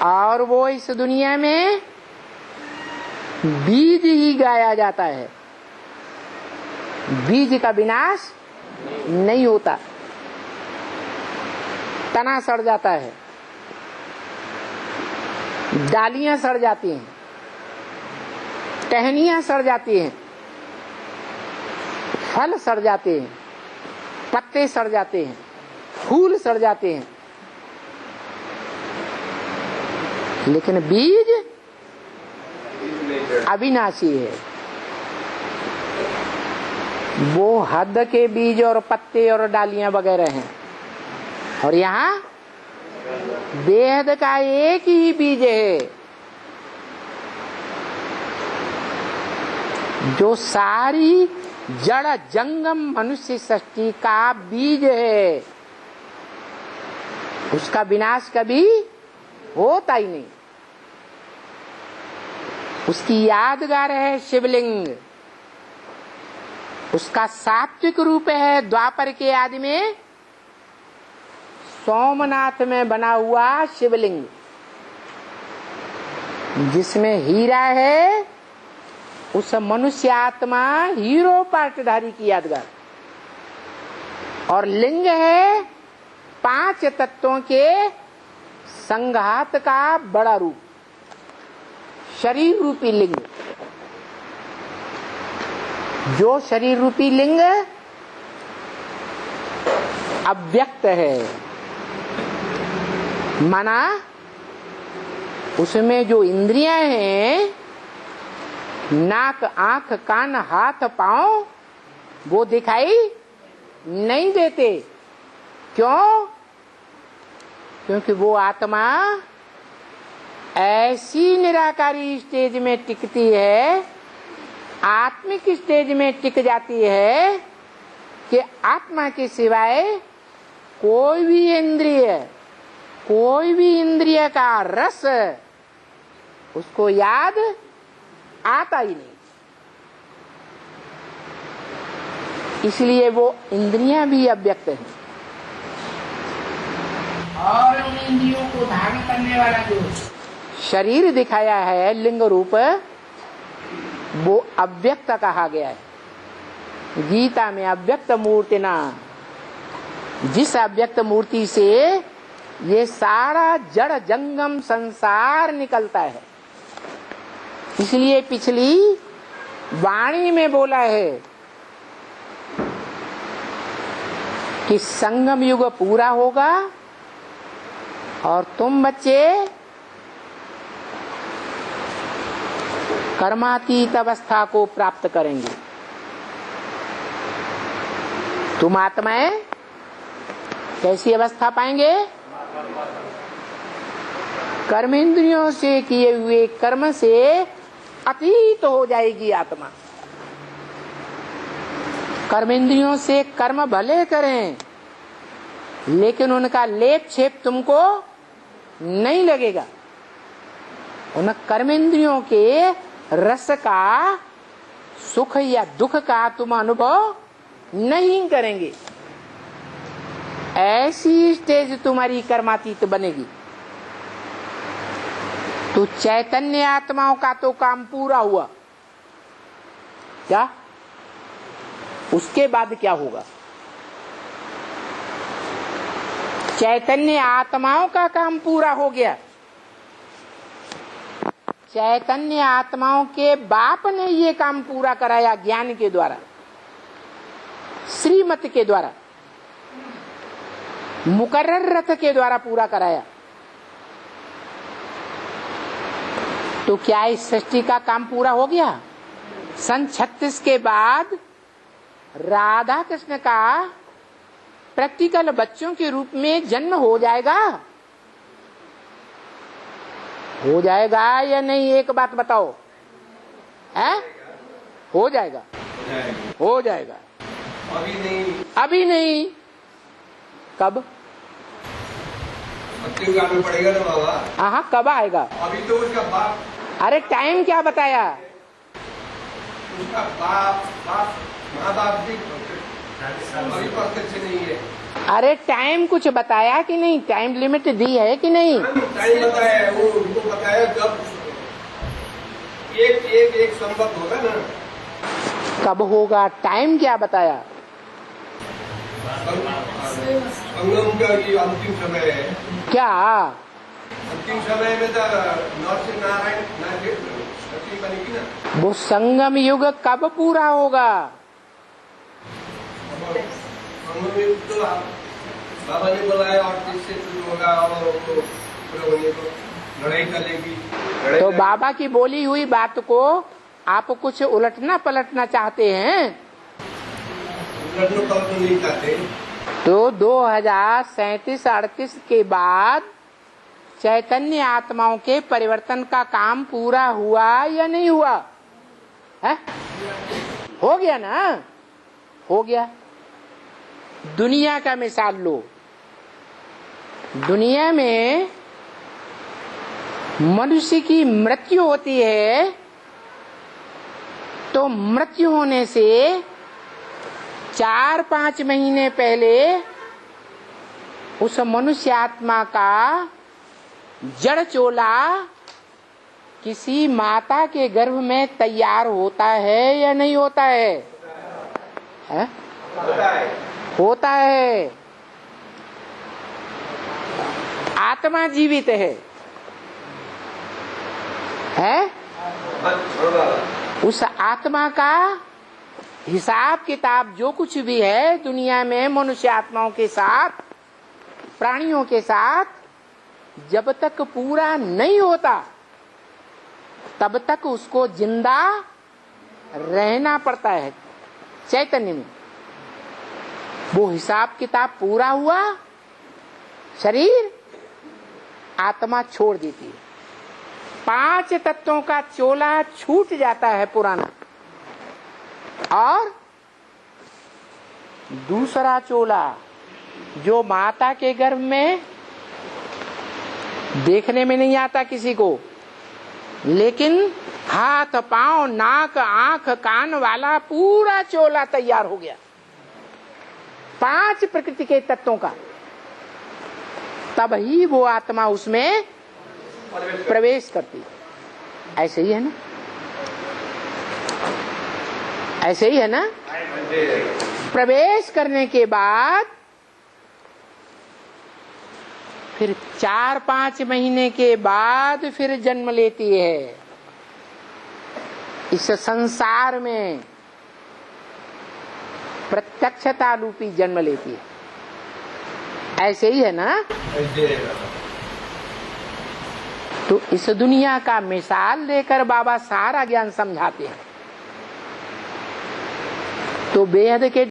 और वो इस दुनिया में बीज ही गाया जाता है, बीज का विनाश नहीं होता। तना सड़ जाता है, डालियां सड़ जाती हैं, टहनियां सड़ जाती हैं, फल सड़ जाते हैं, पत्ते सड़ जाते हैं, फूल सड़ जाते हैं, लेकिन बीज अविनाशी है। वो हद के बीज और पत्ते और डालियां वगैरह हैं, और यहाँ बेहद का एक ही बीज है जो सारी जड़ जंगम मनुष्य सृष्टि का बीज है। उसका विनाश कभी होता ही नहीं। उसकी यादगार है शिवलिंग, उसका सात्विक रूप है द्वापर के आदि में सोमनाथ में बना हुआ शिवलिंग, जिसमें हीरा है। उस मनुष्य आत्मा हीरो पाटधारी की यादगार, और लिंग है 5 तत्वों के संघात का बड़ा रूप, शरीर रूपी लिंग। जो शरीर रूपी लिंग अव्यक्त है, माना उसमें जो इंद्रियां हैं, नाक, आंख, कान, हाथ, पांव, वो दिखाई नहीं देते। क्यों? क्योंकि वो आत्मा ऐसी निराकारी स्टेज में टिकती है, आत्मिक स्टेज में टिक जाती है कि आत्मा के सिवाय कोई भी इंद्रिय का रस उसको याद आता ही नहीं। इसलिए वो इंद्रियां भी अव्यक्त हैं, और उन इंद्रियों को धारण करने वाला जो शरीर दिखाया है लिंग रूप, वो अव्यक्त कहा गया है। गीता में अव्यक्त मूर्ति ना, जिस अव्यक्त मूर्ति से ये सारा जड़ जंगम संसार निकलता है। इसलिए पिछली वाणी में बोला है कि संगम युग पूरा होगा और तुम बच्चे कर्मातीत अवस्था को प्राप्त करेंगे। तुम आत्माएं कैसी अवस्था पाएंगे? कर्मेंद्रियों से किए हुए कर्म से अतीत हो जाएगी आत्मा। कर्मेंद्रियों से कर्म भले करें, लेकिन उनका लेप छेप तुमको नहीं लगेगा। उन कर्मेंद्रियों के रस का, सुख या दुख का तुम अनुभव नहीं करेंगे। ऐसी स्टेज तुम्हारी कर्मातीत बनेगी। तो चैतन्य आत्माओं का तो काम पूरा हुआ। क्या? उसके बाद क्या होगा? चैतन्य आत्माओं का काम पूरा हो गया। चैतन्य आत्माओं के बाप ने ये काम पूरा कराया, ज्ञान के द्वारा, श्रीमत के द्वारा, मुकर्रर रथ के द्वारा पूरा कराया। तो क्या इस सृष्टि का काम पूरा हो गया? सन 36 के बाद राधा कृष्ण का प्रैक्टिकल बच्चों के रूप में जन्म हो जाएगा? हो जाएगा या नहीं? एक बात बताओ, है? हो जाएगा, हो जाएगा। अभी नहीं, अभी नहीं। कब? में पड़ेगा ना बाबा। हाँ, कब आएगा? अभी तो उसका बाप, अरे टाइम क्या बताया? उसका बाप माँ बाप भी अभी तो अच्छे नहीं है। अरे टाइम कुछ बताया कि नहीं? टाइम लिमिट दी है कि नहीं? टाइम बताया, वो उनको बताया जब एक संवत होगा ना। कब होगा? टाइम क्या बताया? संगम का ये अंतिम समय है। क्या अंतिम समय में तो नरसिंह नारायण शक्ति बनेगी ना। वो संगम युग कब पूरा होगा? संगम युग तो बाबा ने बुलाया और किससे शुरू होगा और तो पूरा होने को लड़ाई चलेगी। तो बाबा की बोली हुई बात को आप कुछ उलटना पलटना चाहते हैं? उलटना पलटना नहीं चाहते। तो 2037-38 के बाद चैतन्य आत्माओं के परिवर्तन का काम पूरा हुआ या नहीं हुआ है? हो गया ना? हो गया। दुनिया का मिसाल लो। दुनिया में मनुष्य की मृत्यु होती है तो मृत्यु होने से 4-5 महीने पहले उस मनुष्य आत्मा का जड़ चोला किसी माता के गर्भ में तैयार होता है या नहीं होता है? है? होता है। आत्मा जीवित है? उस आत्मा का हिसाब किताब जो कुछ भी है दुनिया में मनुष्य आत्माओं के साथ, प्राणियों के साथ, जब तक पूरा नहीं होता तब तक उसको जिंदा रहना पड़ता है। चैतन्य में वो हिसाब किताब पूरा हुआ, शरीर आत्मा छोड़ देती है। 5 तत्वों का चोला छूट जाता है पुराना, और दूसरा चोला जो माता के गर्भ में देखने में नहीं आता किसी को, लेकिन हाथ पांव नाक आंख कान वाला पूरा चोला तैयार हो गया 5 प्रकृति के तत्वों का, तब ही वो आत्मा उसमें प्रवेश करती है। ऐसे ही है ना? ऐसे ही है ना? प्रवेश करने के बाद फिर 4-5 महीने के बाद फिर जन्म लेती है इस संसार में, प्रत्यक्षता रूपी जन्म लेती है। ऐसे ही है ना? तो इस दुनिया का मिसाल लेकर बाबा सारा ज्ञान समझाते हैं। तो बेहद के